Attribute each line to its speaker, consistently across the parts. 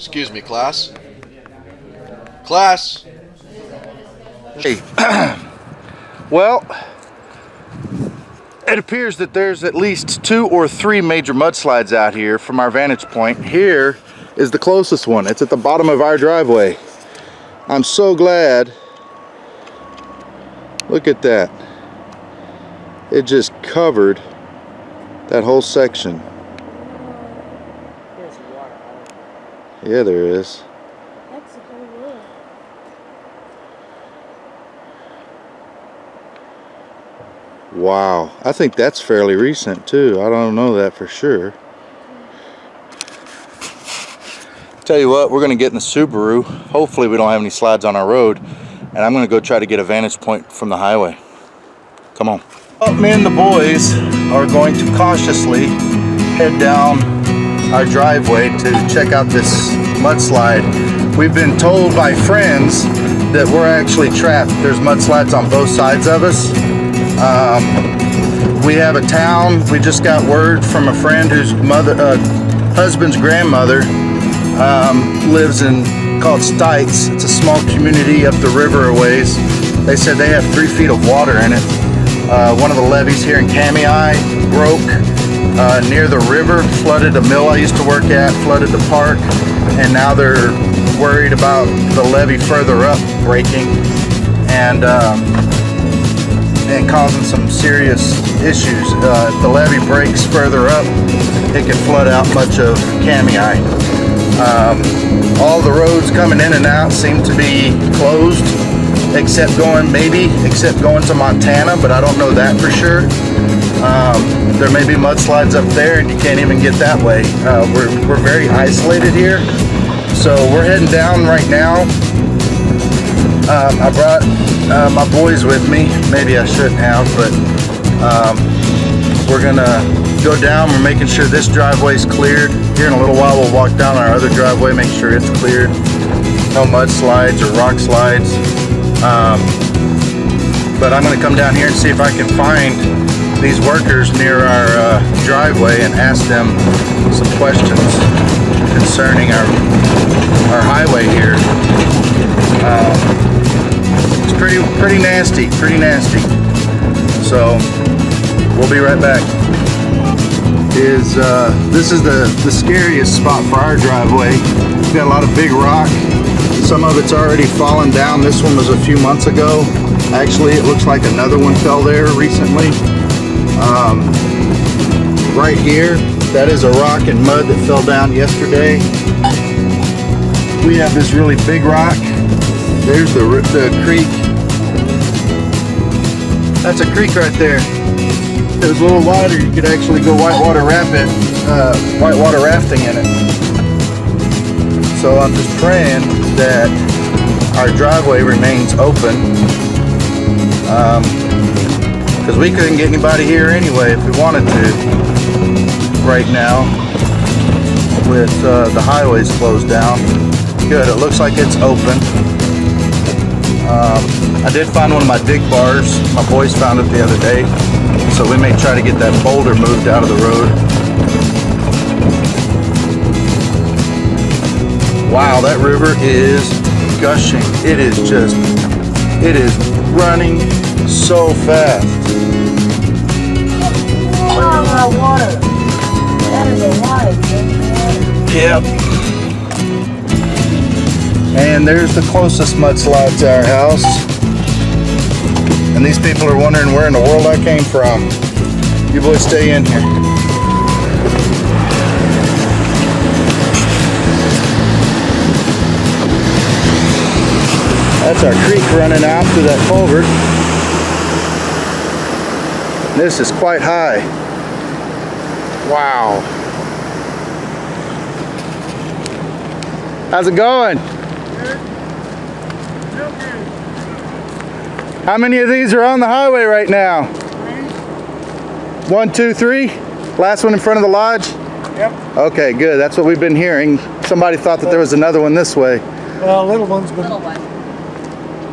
Speaker 1: Excuse me, class. Class.
Speaker 2: Hey. Well, it appears that there's at least 2 or 3 major mudslides out here from our vantage point. Here is the closest one. It's at the bottom of our driveway. I'm so glad. Look at that. It just covered that whole section.
Speaker 3: There's water.
Speaker 2: Yeah, there is.
Speaker 3: That's the whole world.
Speaker 2: Wow, I think that's fairly recent too. I don't know that for sure. Tell you what, we're gonna get in the Subaru. Hopefully we don't have any slides on our road, and I'm gonna go try to get a vantage point from the highway. Come on. Well, me and the boys are going to cautiously head down our driveway to check out this mudslide. We've been told by friends that we're actually trapped. There's mudslides on both sides of us. We have a town. We just got word from a friend whose husband's grandmother lives in called Stites. It's a small community up the river a ways. They said they have 3 feet of water in it. One of the levees here in Kamei broke near the river, flooded a mill I used to work at, flooded the park, and now they're worried about the levee further up breaking and causing some serious issues. If the levee breaks further up, it could flood out much of Kamei. All the roads coming in and out seem to be closed, except going to Montana, but I don't know that for sure. There may be mudslides up there and you can't even get that way. We're very isolated here, so we're heading down right now. I brought my boys with me. Maybe I shouldn't have, but we're gonna go down. We're making sure this driveway's cleared. Here in a little while we'll walk down our other driveway, make sure it's cleared. No mudslides or rock slides. But I'm gonna come down here and see if I can find these workers near our driveway and ask them some questions concerning our highway here. It's pretty nasty, So we'll be right back. This is the scariest spot for our driveway. We've got a lot of big rock. Some of it's already fallen down. This one was a few months ago. Actually, it looks like another one fell there recently. Right here, that is a rock and mud that fell down yesterday. We have this really big rock. There's the creek. That's a creek right there. If it was a little wider, you could actually go whitewater rafting in it. So I'm just praying that our driveway remains open, because we couldn't get anybody here anyway if we wanted to right now with the highways closed down. Good, it looks like it's open. I did find one of my dig bars. My boys found it the other day, so we may try to get that boulder moved out of the road. Wow, that river is gushing. It is running so fast.
Speaker 3: Wow, water. That is a lot of good water.
Speaker 2: Yep. And there's the closest mudslide to our house. And these people are wondering where in the world I came from. You boys stay in here. That's our creek running out through that culvert. This is quite high. Wow. How's it going? How many of these are on the highway right now? 1, 2, 3? Last one in front of the lodge?
Speaker 4: Yep.
Speaker 2: Okay, good. That's what we've been hearing. Somebody thought that there was another one this way.
Speaker 4: Well, little ones, but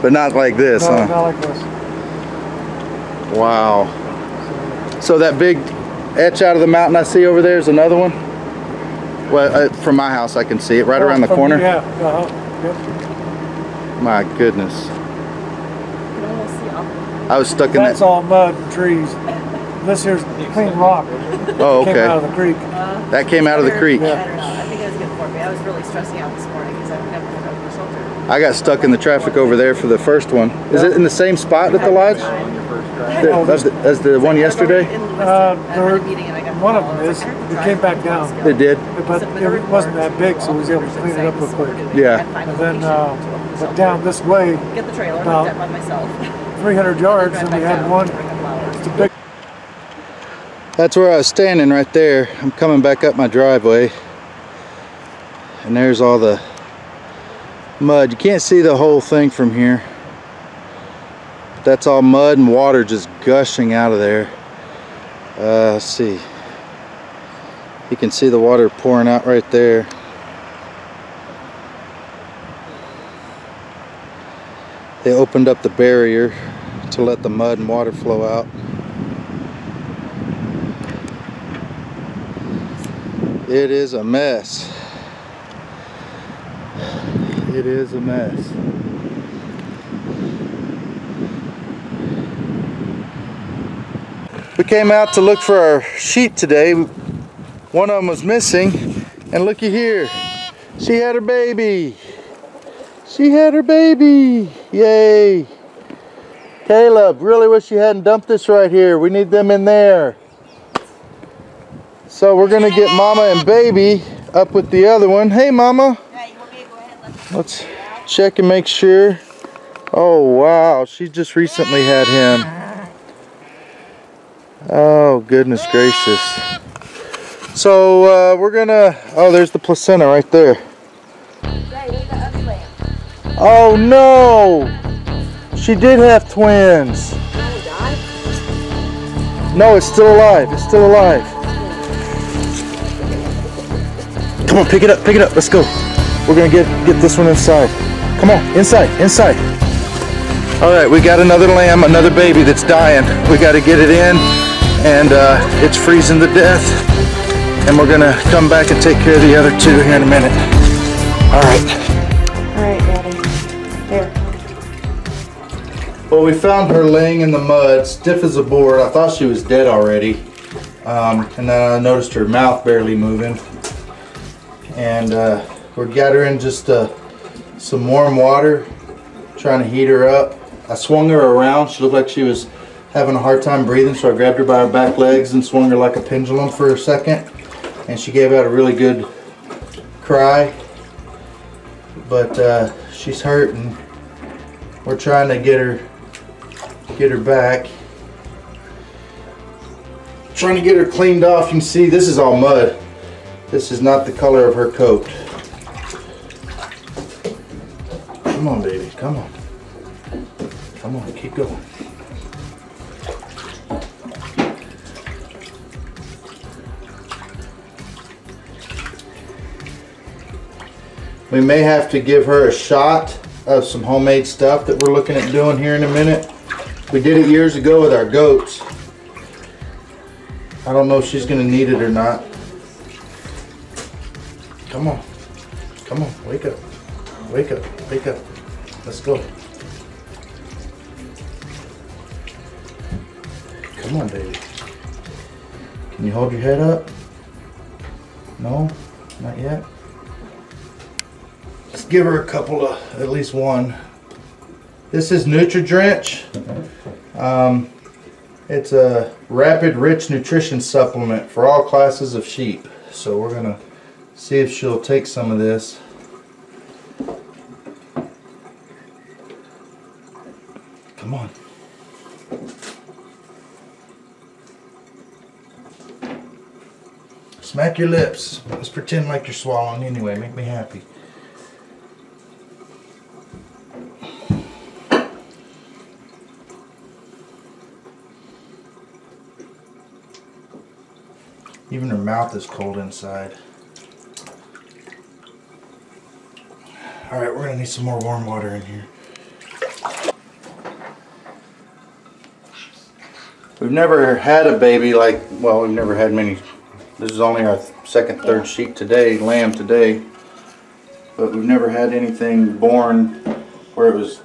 Speaker 2: But not like this,
Speaker 4: no,
Speaker 2: huh?
Speaker 4: not like this.
Speaker 2: Wow. So that big etch out of the mountain I see over there is another one? Well, from my house I can see it right around the corner.
Speaker 4: Yeah. Yep.
Speaker 2: My goodness.
Speaker 3: You can almost see up.
Speaker 2: I was stuck in that.
Speaker 4: That's all mud and trees. This here's clean rock.
Speaker 2: Oh, okay.
Speaker 4: Came out of the creek.
Speaker 2: That came out of the creek.
Speaker 3: I don't know. I think it was good for me. I was really stressing out this morning because I've never been over the shoulder.
Speaker 2: I got stuck in the traffic over there for the first one. Is it in the same spot at the lodge as the one yesterday?
Speaker 4: One of them is. It came back down.
Speaker 2: It did?
Speaker 4: But it wasn't that big, so we was able to clean it up real quick.
Speaker 2: Yeah.
Speaker 4: And then but down this way,
Speaker 3: Get the trailer,
Speaker 4: about
Speaker 3: that by myself.
Speaker 4: 300 yards, and we had one. It's a big.
Speaker 2: That's where I was standing right there. I'm coming back up my driveway. And there's all the mud. You can't see the whole thing from here. That's all mud and water just gushing out of there. Let's see. You can see the water pouring out right there. They opened up the barrier to let the mud and water flow out. It is a mess. It is a mess. We came out to look for our sheep today. One of them was missing, and looky here. She had her baby. She had her baby. Yay. Caleb, really wish you hadn't dumped this right here. We need them in there. So we're gonna get Mama and baby up with the other one. Hey Mama. Let's check and make sure. Oh wow, she just recently had him. Oh goodness gracious. So we're gonna, oh there's the placenta right there. Oh no! She did have twins. No, it's still alive. It's still alive. Come on, pick it up, let's go. We're gonna get this one inside. Come on, inside. All right, we got another lamb, another baby that's dying. We gotta get it in, and it's freezing to death. And we're gonna come back and take care of the other two here in a minute. All right,
Speaker 3: Daddy. Here.
Speaker 2: Well, we found her laying in the mud, stiff as a board. I thought she was dead already. And then I noticed her mouth barely moving. And we got her in just some warm water, trying to heat her up. I swung her around. She looked like she was having a hard time breathing, so I grabbed her by her back legs and swung her like a pendulum for a second. And she gave out a really good cry. But she's hurt, and we're trying to get her back. Trying to get her cleaned off. You can see this is all mud. This is not the color of her coat. Come on, baby. Come on. Come on. Keep going. We may have to give her a shot of some homemade stuff that we're looking at doing here in a minute. We did it years ago with our goats. I don't know if she's going to need it or not. Come on. Come on. Wake up. Wake up. Wake up. Let's go. Come on, baby. Can you hold your head up? No? Not yet? Let's give her a couple of, at least one. This is Nutri-Drench. It's a rapid rich nutrition supplement for all classes of sheep. So we're gonna see if she'll take some of this. Come on. Smack your lips. Let's pretend like you're swallowing anyway. Make me happy. Even her mouth is cold inside. Alright, we're going to need some more warm water in here. We've never had a baby like, well, we've never had many This is only our second, third sheep today, lamb today. But we've never had anything born where it was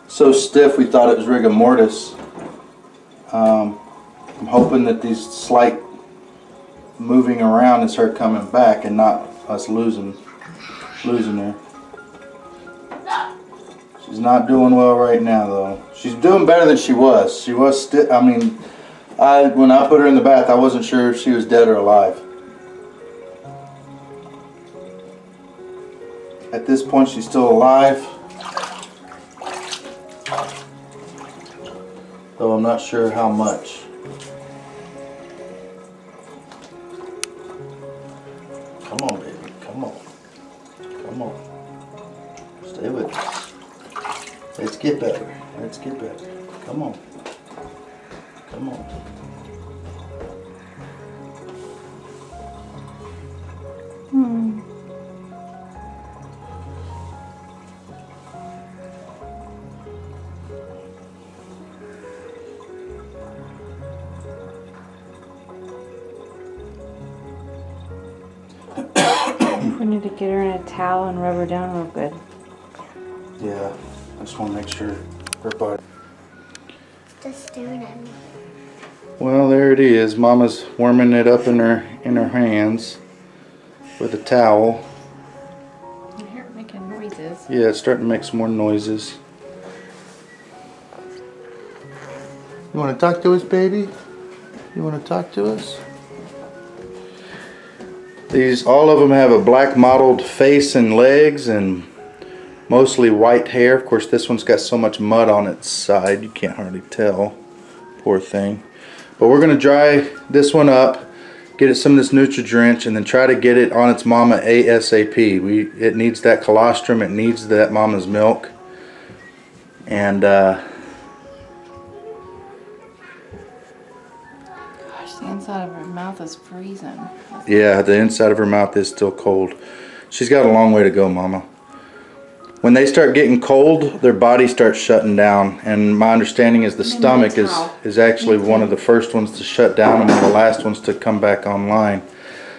Speaker 2: so stiff we thought it was rigor mortis. I'm hoping that these slight moving around is her coming back and not us losing her. She's not doing well right now though. She's doing better than she was. She was still, I mean, when I put her in the bath, I wasn't sure if she was dead or alive. At this point, she's still alive, though I'm not sure how much. Come on, baby. Come on. Come on. Stay with us. Let's get better. Let's get better. Come on. Come on.
Speaker 1: We need to get her in a towel and rub her down real good.
Speaker 2: Yeah, I just want to make sure her body.
Speaker 3: Just staring at me.
Speaker 2: Well, there it is. Mama's warming it up in her hands with a towel.
Speaker 1: I hear it making noises.
Speaker 2: Yeah, it's starting to make some more noises. You want to talk to us, baby? You want to talk to us? All of them have a black mottled face and legs and mostly white hair. Of course, this one's got so much mud on its side you can't hardly tell. Poor thing. But we're going to dry this one up, get it some of this Nutri-Drench, and then try to get it on its mama ASAP. It needs that colostrum, it needs that mama's milk. And
Speaker 1: Gosh, the inside of her mouth is freezing.
Speaker 2: yeah, the inside of her mouth is still cold. She's got a long way to go, mama. When they start getting cold, their body starts shutting down, and my understanding is the stomach is actually one of the first ones to shut down and one of the last ones to come back online.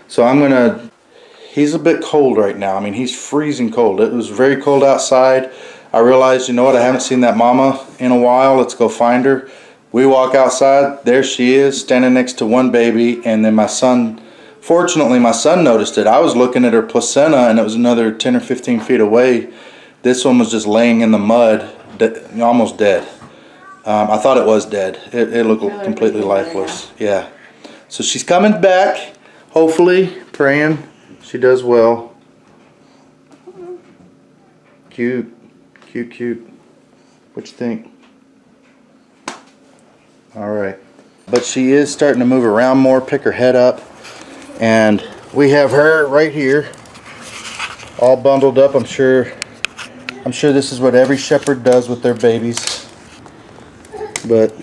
Speaker 2: So he's a bit cold right now. I mean, he's freezing cold. It was very cold outside. I realized, you know what, I haven't seen that mama in a while. Let's go find her. We walk outside, there she is, standing next to one baby, and then my son, fortunately my son noticed it. I was looking at her placenta and it was another 10 or 15 feet away. This one was just laying in the mud, almost dead. I thought it was dead. It looked completely lifeless. Yeah. So she's coming back, hopefully, praying she does well. Cute. Cute, cute. What you think? Alright. But she is starting to move around more, pick her head up. And we have her right here, all bundled up. I'm sure this is what every shepherd does with their babies. But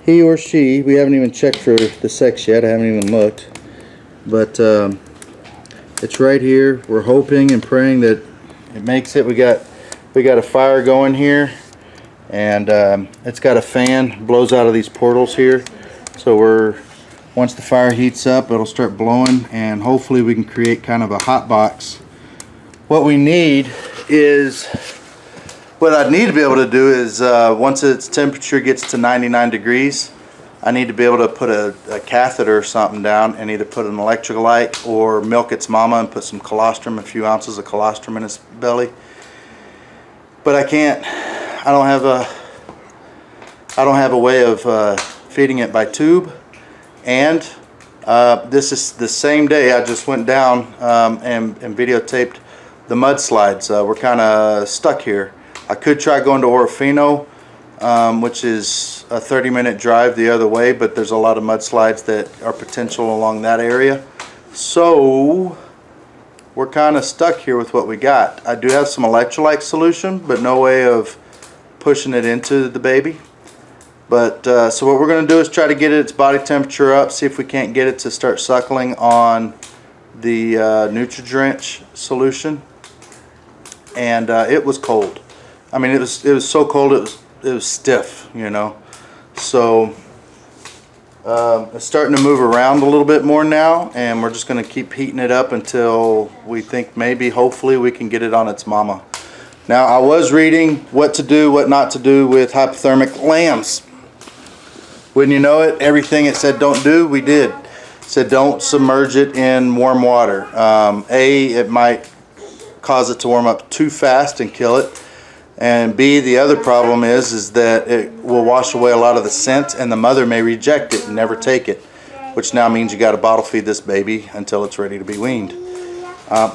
Speaker 2: he or she, we haven't even checked for the sex yet. I haven't even looked. But it's right here. We're hoping and praying that it makes it. We got a fire going here, and it's got a fan, blows out of these portals here. So once the fire heats up, it'll start blowing, and hopefully we can create kind of a hot box. What we need is, what I need to be able to do is once its temperature gets to 99 degrees, I need to be able to put a catheter or something down and either put an electrolyte or milk its mama and put some colostrum, a few ounces of colostrum in its belly. But I can't. I don't have a way of feeding it by tube. And this is the same day I just went down and videotaped the mudslides. We're kind of stuck here. I could try going to Orofino, which is a 30-minute drive the other way, but there's a lot of mudslides that are potential along that area. So we're kind of stuck here with what we got. I do have some electrolyte solution, but no way of pushing it into the baby. But so what we're going to do is try to get its body temperature up, see if we can't get it to start suckling on the Nutri-Drench solution. And it was cold. I mean, it was so cold it was stiff, you know. So It's starting to move around a little bit more now, and we're just going to keep heating it up until we think maybe, hopefully, we can get it on its mama. Now, I was reading what to do, what not to do with hypothermic lambs. Wouldn't you know it, everything it said don't do, we did. It said don't submerge it in warm water. It might cause it to warm up too fast and kill it. And B, the other problem is that it will wash away a lot of the scent, and the mother may reject it and never take it, which now means you got to bottle feed this baby until it's ready to be weaned.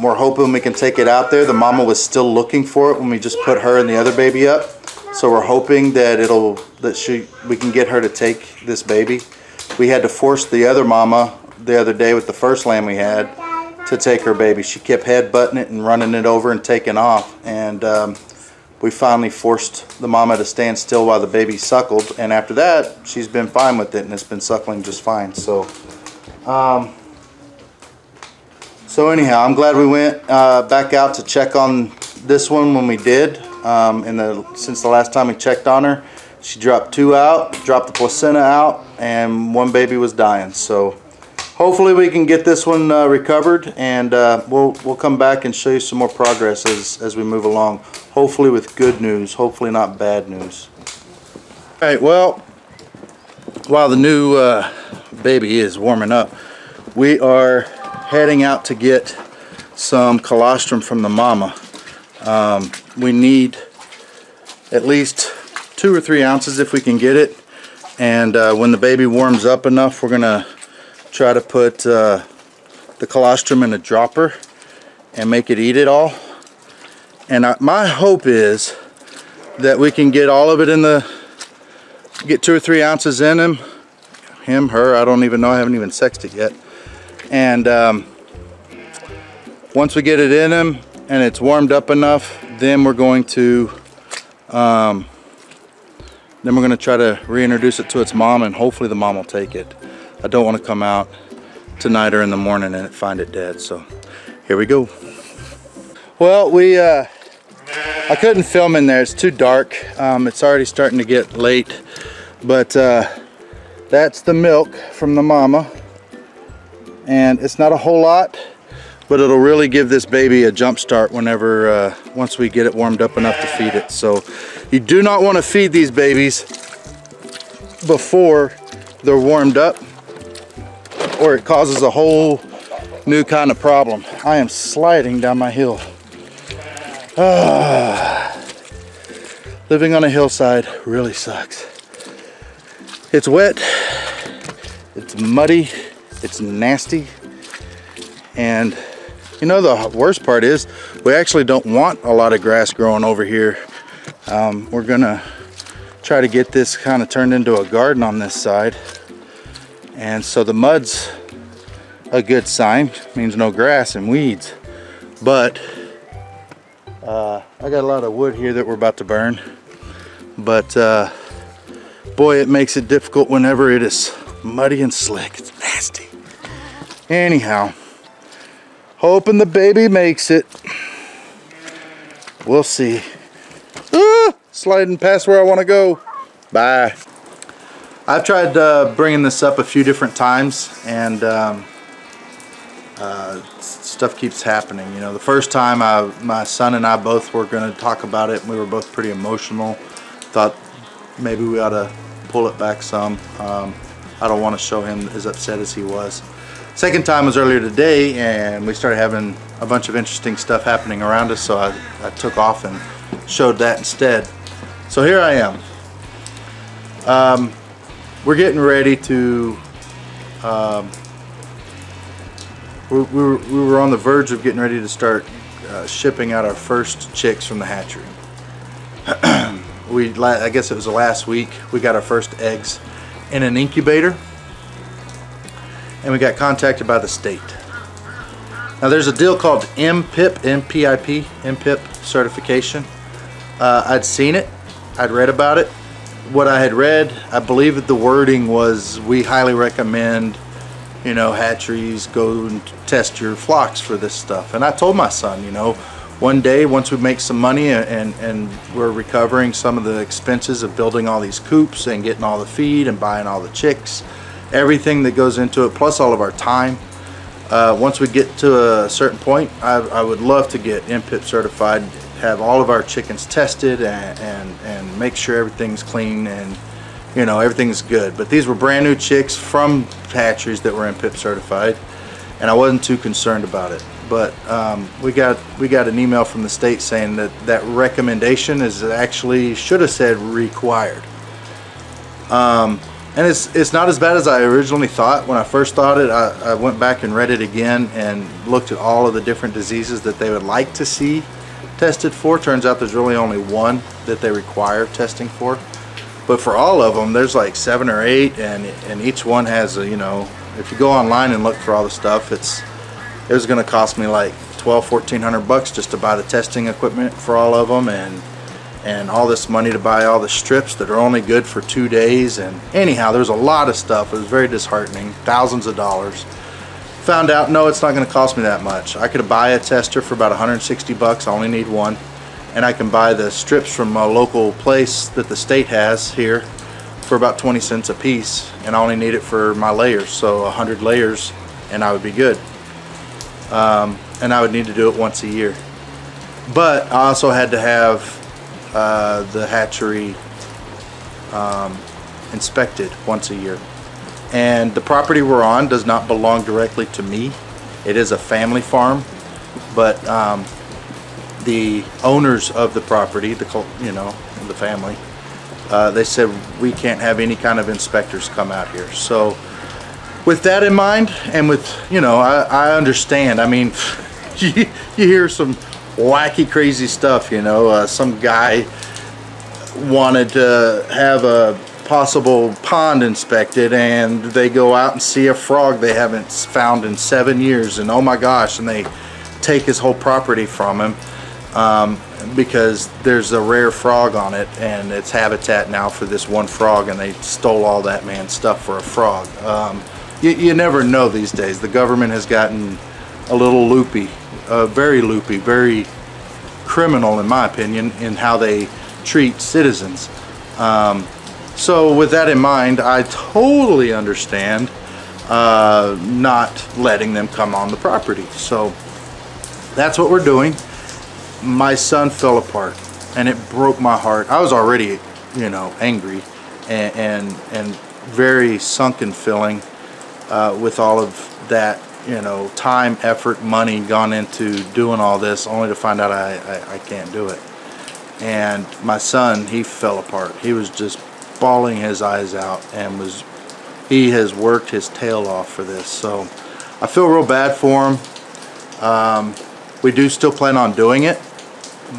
Speaker 2: We're hoping we can take it out there. The mama was still looking for it when we just put her and the other baby up, so we're hoping that we can get her to take this baby. We had to force the other mama the other day with the first lamb we had to take her baby. She kept head-butting it and running it over and taking off, and we finally forced the mama to stand still while the baby suckled, and after that she's been fine with it and it's been suckling just fine. So anyhow, I'm glad we went back out to check on this one when we did. Since the last time we checked on her, she dropped 2 out, dropped the placenta out, and 1 baby was dying. So hopefully we can get this one recovered, and we'll come back and show you some more progress as we move along. Hopefully with good news, hopefully not bad news. Alright, well, while the new baby is warming up, we are heading out to get some colostrum from the mama. We need at least 2 or 3 ounces if we can get it, and when the baby warms up enough, we're gonna try to put the colostrum in a dropper and make it eat it all. And my hope is that we can get all of it get 2 or 3 ounces in her, I don't even know, I haven't even sexed it yet. And once we get it in him and it's warmed up enough, then we're going to try to reintroduce it to its mom, and hopefully the mom will take it. I don't want to come out tonight or in the morning and find it dead. So here we go. Well, I couldn't film in there, it's too dark. It's already starting to get late, but that's the milk from the mama, and it's not a whole lot, but it'll really give this baby a jump start once we get it warmed up enough to feed it. So you do not want to feed these babies before they're warmed up, or it causes a whole new kind of problem. I am sliding down my hill. Living on a hillside really sucks. It's wet, it's muddy, it's nasty, and you know the worst part is we actually don't want a lot of grass growing over here. We're gonna try to get this kind of turned into a garden on this side, and so the mud's a good sign, means no grass and weeds. But I got a lot of wood here that we're about to burn, but boy, it makes it difficult whenever it is muddy and slick. It's nasty. Anyhow, hoping the baby makes it. We'll see. Sliding past where I want to go. Bye. I've tried bringing this up a few different times, and stuff keeps happening. You know, the first time my son and I both were going to talk about it, and we were both pretty emotional. Thought maybe we ought to pull it back some. I don't want to show him as upset as he was. Second time was earlier today, and we started having a bunch of interesting stuff happening around us, so I took off and showed that instead. So here I am. We're getting ready to we were on the verge of getting ready to start shipping out our first chicks from the hatchery. I guess it was the last week, we got our first eggs in an incubator, and we got contacted by the state. Now there's a deal called MPIP, MPIP, MPIP certification. I'd seen it, I'd read about it. What I had read, I believe that the wording was, we highly recommend, you know, hatcheries go and test your flocks for this stuff. And I told my son, you know, one day once we make some money and we're recovering some of the expenses of building all these coops and getting all the feed and buying all the chicks everything that goes into it, plus all of our time. Once we get to a certain point, I would love to get MPIP certified, have all of our chickens tested, and make sure everything's clean and, you know, everything's good. But these were brand new chicks from hatcheries that were MPIP certified, and I wasn't too concerned about it. But we got an email from the state saying that that recommendation is actually, should have said required. And it's not as bad as I originally thought. When I first thought it, I went back and read it again and looked at all of the different diseases that they would like to see tested for. Turns out there's really only one that they require testing for. But for all of them, there's like 7 or 8, and each one has a, you know, if you go online and look for all the stuff, it was going to cost me like $1,200–1,400 bucks just to buy the testing equipment for all of them, and all this money to buy all the strips that are only good for 2 days. And anyhow, there was a lot of stuff. It was very disheartening, thousands of dollars. Found out, no, it's not going to cost me that much. I could buy a tester for about 160 bucks. I only need one, and I can buy the strips from a local place that the state has here for about 20 cents a piece, and I only need it for my layers, so 100 layers, and I would be good. And I would need to do it once a year. But I also had to have the hatchery inspected once a year. And the property we're on does not belong directly to me. It is a family farm, but the owners of the property, the family, they said we can't have any kind of inspectors come out here. So with that in mind, and with, you know, I understand. I mean, you hear some wacky, crazy stuff, you know. Some guy wanted to have a possible pond inspected, and they go out and see a frog they haven't found in 7 years, and oh my gosh, and they take his whole property from him because there's a rare frog on it, and it's habitat now for this one frog, and they stole all that man's stuff for a frog. You never know these days. The government has gotten a little loopy, very criminal in my opinion, in how they treat citizens. So with that in mind, I totally understand not letting them come on the property. So that's what we're doing. My son fell apart, and it broke my heart. I was already, you know, angry and very sunken feeling with all of that, you know, time, effort, money gone into doing all this, only to find out I can't do it. And my son, he fell apart. He was just bawling his eyes out, and he has worked his tail off for this. So I feel real bad for him. We do still plan on doing it,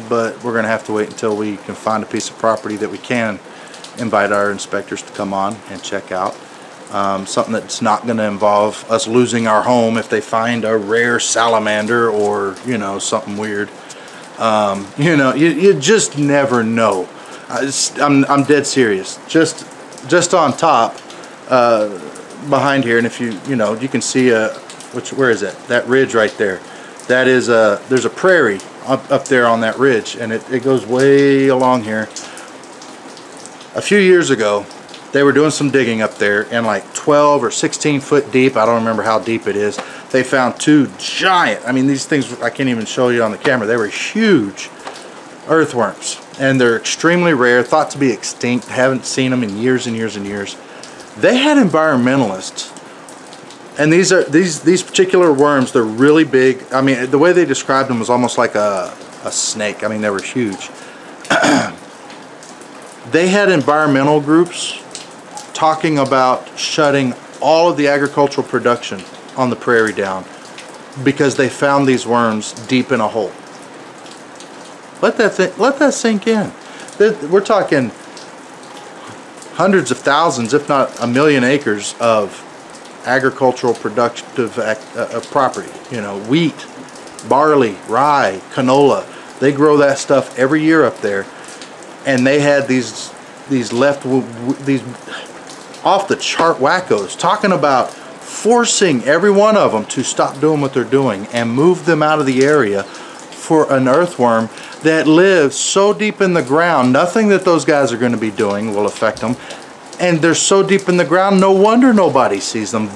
Speaker 2: but we're gonna have to wait until we can find a piece of property that we can invite our inspectors to come on and check out. Something that's not going to involve us losing our home if they find a rare salamander or, you know, something weird. You know, you just never know. I'm dead serious. Just on top, behind here, and if you know, you can see where is it? That ridge right there. That is there's a prairie up there on that ridge, and it goes way along here. A few years ago, they were doing some digging up there, and like 12 or 16 foot deep, I don't remember how deep it is, they found 2 giant, I mean, these things, I can't even show you on the camera, they were huge earthworms, and they're extremely rare, thought to be extinct, haven't seen them in years and years and years. They had environmentalists, and these particular worms, they're really big. I mean, the way they described them was almost like a snake. I mean, they were huge. They had environmental groups talking about shutting all of the agricultural production on the prairie down because they found these worms deep in a hole. Let that sink in. We're talking hundreds of thousands, if not 1 million acres of agricultural productive property. You know, wheat, barley, rye, canola. They grow that stuff every year up there, and they had these off the chart wackos talking about forcing every one of them to stop doing what they're doing and move them out of the area for an earthworm that lives so deep in the ground, nothing that those guys are going to be doing will affect them, And they're so deep in the ground, no wonder nobody sees them.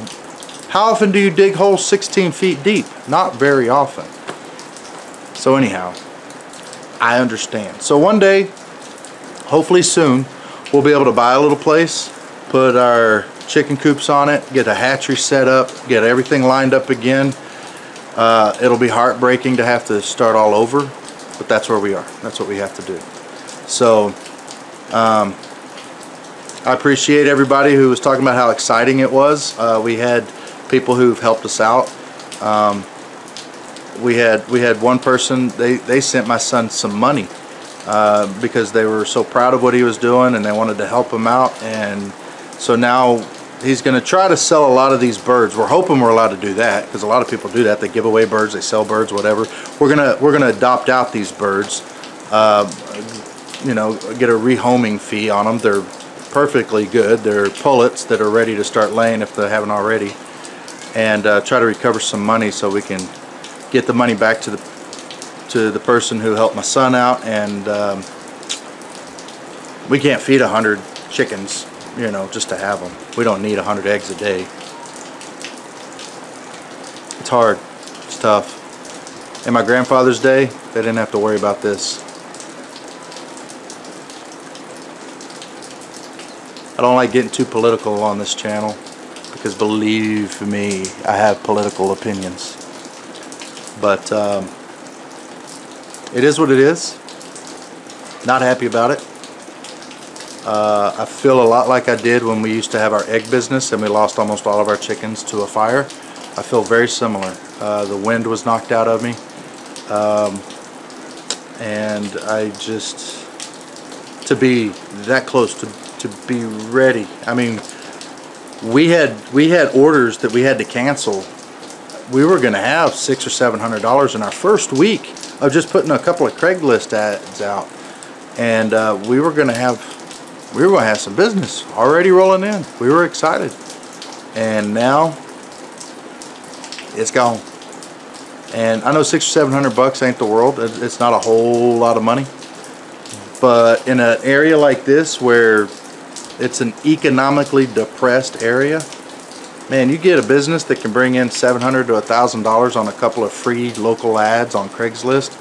Speaker 2: How often do you dig holes 16 feet deep? Not very often. So anyhow, I understand. So one day, hopefully soon, we'll be able to buy a little place, put our chicken coops on it, get a hatchery set up, get everything lined up again. It'll be heartbreaking to have to start all over, but that's where we are. That's what we have to do. So I appreciate everybody who was talking about how exciting it was. We had people who've helped us out. We had one person, they sent my son some money because they were so proud of what he was doing and they wanted to help him out. And so now he's going to try to sell a lot of these birds. We're hoping we're allowed to do that because a lot of people do that. They give away birds, they sell birds, whatever. We're gonna adopt out these birds. You know, get a rehoming fee on them. They're perfectly good. They're pullets that are ready to start laying if they haven't already, and try to recover some money so we can get the money back to the person who helped my son out. And we can't feed 100 chickens, you know, just to have them. We don't need 100 eggs a day. It's hard. It's tough. In my grandfather's day, they didn't have to worry about this. I don't like getting too political on this channel because believe me, I have political opinions. But it is what it is. Not happy about it. I feel a lot like I did when we used to have our egg business and we lost almost all of our chickens to a fire. I feel very similar. The wind was knocked out of me. And I just, to be that close to be ready. I mean, we had orders that we had to cancel. We were going to have $600 or $700 in our first week of just putting a couple of Craigslist ads out, and we were going to have some business already rolling in. We were excited, and now it's gone. And I know $600 or $700 ain't the world. It's not a whole lot of money, but in an area like this where it's an economically depressed area, man, you get a business that can bring in $700 to $1,000 on a couple of free local ads on Craigslist.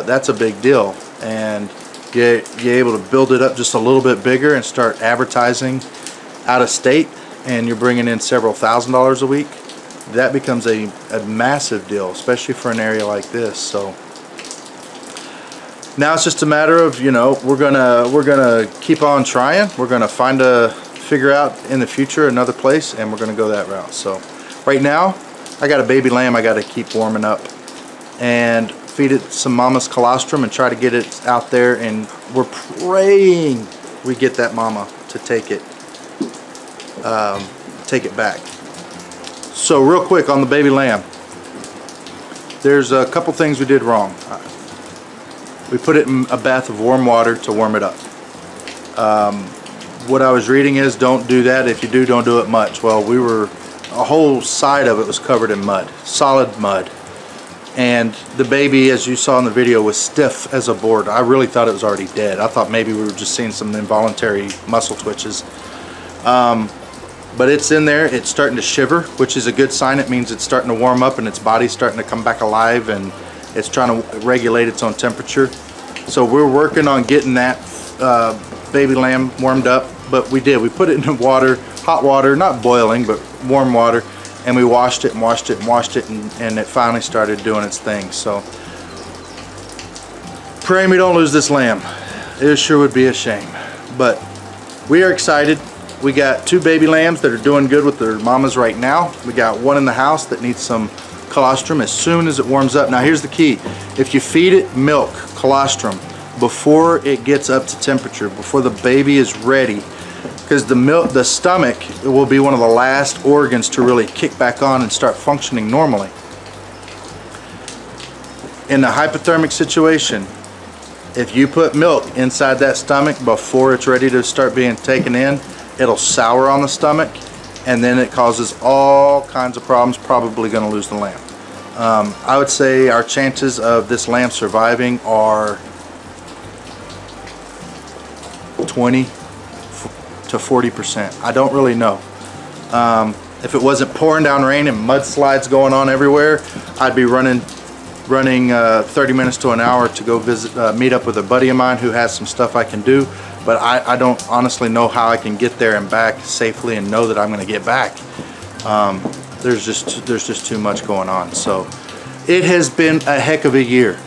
Speaker 2: That's a big deal, and you're able to build it up just a little bit bigger and start advertising out of state, and you're bringing in several $1,000s a week. That becomes a massive deal, especially for an area like this. So now it's just a matter of, you know, we're gonna keep on trying. We're gonna figure out in the future another place, and we're gonna go that route. So right now I got a baby lamb I got to keep warming up and feed it some mama's colostrum and try to get it out there, and we're praying we get that mama to take it back. So real quick on the baby lamb, there's a couple things we did wrong. We put it in a bath of warm water to warm it up. What I was reading is don't do that. If you do, don't do it much. Well, a whole side of it was covered in mud, solid mud. And the baby, as you saw in the video, was stiff as a board. I really thought it was already dead. I thought maybe we were just seeing some involuntary muscle twitches. But it's in there. It's starting to shiver, which is a good sign. It means it's starting to warm up and its body's starting to come back alive, and it's trying to regulate its own temperature. So we're working on getting that baby lamb warmed up, but we put it in water, hot water, not boiling, but warm water, and we washed it and washed it and washed it, and it finally started doing its thing. So praying we don't lose this lamb. It sure would be a shame, but we are excited. We got 2 baby lambs that are doing good with their mamas right now. We got one in the house that needs some colostrum as soon as it warms up. Now here's the key. If you feed it milk, colostrum, before it gets up to temperature, before the baby is ready, because the stomach will be one of the last organs to really kick back on and start functioning normally. In a hypothermic situation, if you put milk inside that stomach before it's ready to start being taken in, it'll sour on the stomach, and then it causes all kinds of problems. Probably going to lose the lamb. I would say our chances of this lamb surviving are 20 to 40%. I don't really know. If it wasn't pouring down rain and mudslides going on everywhere, I'd be running 30 minutes to an hour to go meet up with a buddy of mine who has some stuff I can do, but I don't honestly know how I can get there and back safely and know that I'm going to get back. There's just too much going on. So it has been a heck of a year.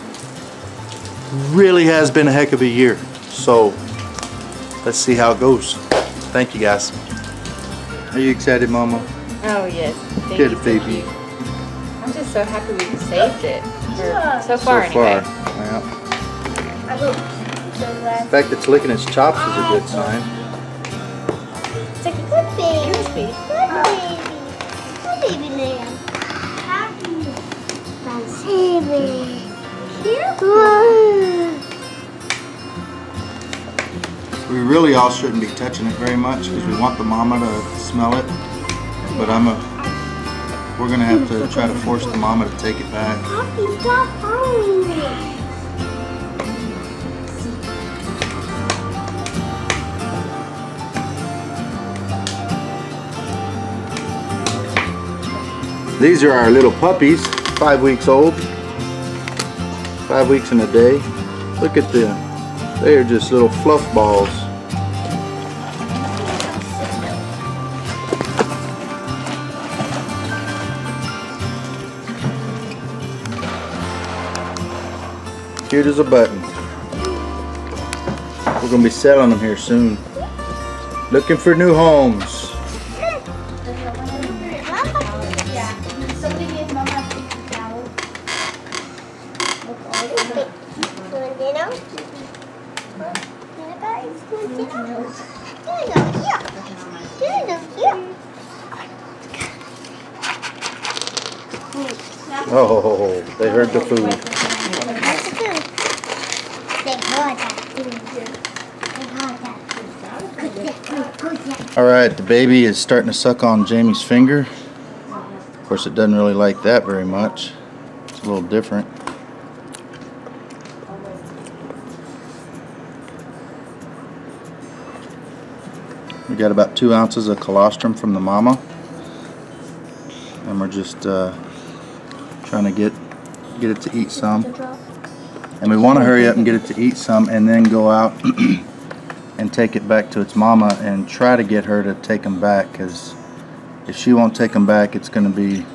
Speaker 2: Really has been a heck of a year. So let's see how it goes. Thank you guys. Are you excited, Mama?
Speaker 1: Oh yes.
Speaker 2: Get it, baby.
Speaker 1: I'm just so happy we saved it. So far, anyway.
Speaker 2: Yeah. The fact that it's licking its chops is a good sign.
Speaker 3: It's like a good baby. Good baby. Good baby lamb. That's baby.
Speaker 2: We really all shouldn't be touching it very much because we want the mama to smell it. But we're gonna have to try to force the mama to take it back.
Speaker 3: Poppy, stop following me.
Speaker 2: These are our little puppies, 5 weeks old. 5 weeks and a day. Look at them. They are just little fluff balls. Cute as a button. We're going to be selling them here soon. Looking for new homes. Oh, they heard the food. Alright, the baby is starting to suck on Jamie's finger. Of course, it doesn't really like that very much. It's a little different. We got about 2 ounces of colostrum from the mama. And we're just trying to get it to eat some. And we want to hurry up and get it to eat some and then go out and take it back to its mama and try to get her to take them back, because if she won't take them back, it's going to be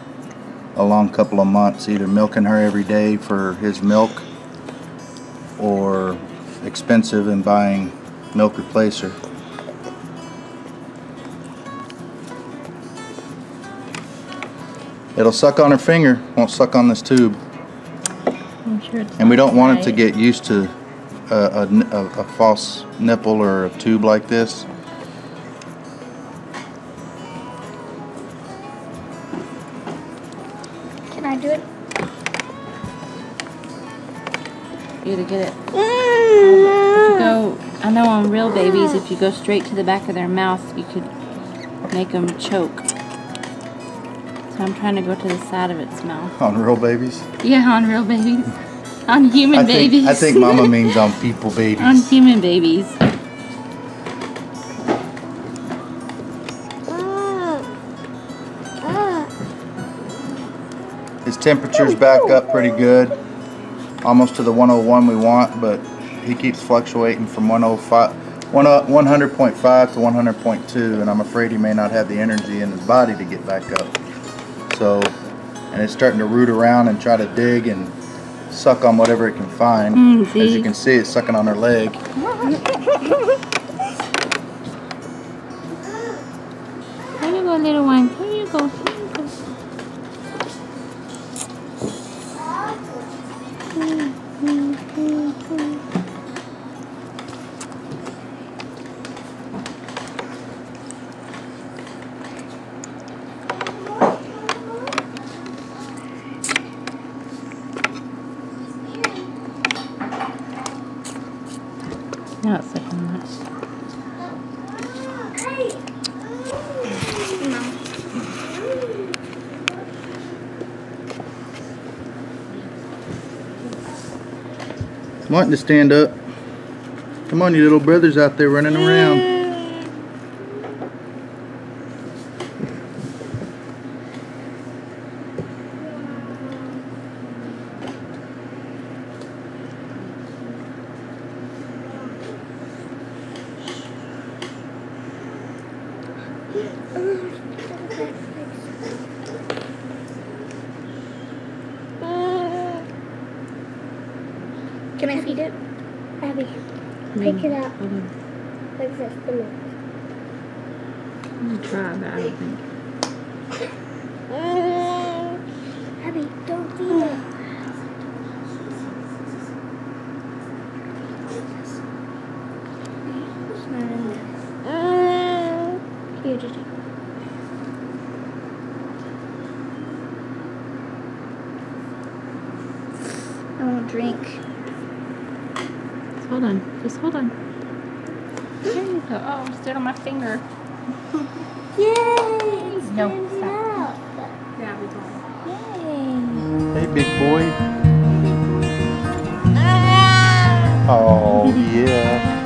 Speaker 2: a long couple of months either milking her every day for his milk or expensive and buying milk replacer. It'll suck on her finger, won't suck on this tube.
Speaker 1: I'm sure it's
Speaker 2: and we don't want it to
Speaker 1: right.
Speaker 2: get used to a false nipple or a tube like this.
Speaker 3: Can I do it?
Speaker 1: You to get it. If you go, I know on real babies, if you go straight to the back of their mouth, you could make them choke. So I'm trying to go to the side of its mouth.
Speaker 2: On real babies?
Speaker 1: Yeah, on real babies. On human babies.
Speaker 2: I think mama means on people babies.
Speaker 1: On human babies.
Speaker 2: His temperature's back up pretty good. Almost to the 101 we want, but he keeps fluctuating from 105, 100.5 to 100.2, and I'm afraid he may not have the energy in his body to get back up. So, and it's starting to root around and try to dig and suck on whatever it can find. As you can see, it's sucking on her leg.
Speaker 1: Here you go, little one. Here you go. Here you go. Now it's sucking much.
Speaker 2: Wanting to stand up. Come on, you little brothers out there running around.
Speaker 3: Can I feed it? Abby, pick it up.
Speaker 1: Hold on.
Speaker 3: Like this, the milk.
Speaker 1: I'm gonna try, but I don't think.
Speaker 3: Abby, don't feed it. It's not in there. Here, just take it. I won't drink.
Speaker 1: Just hold on. Just hold on. There you go. Oh, it stood on my finger.
Speaker 3: Yay!
Speaker 1: No,
Speaker 3: Stand
Speaker 1: stop.
Speaker 3: up.
Speaker 1: Yeah, we don't.
Speaker 2: Hey, big boy. Oh, yeah.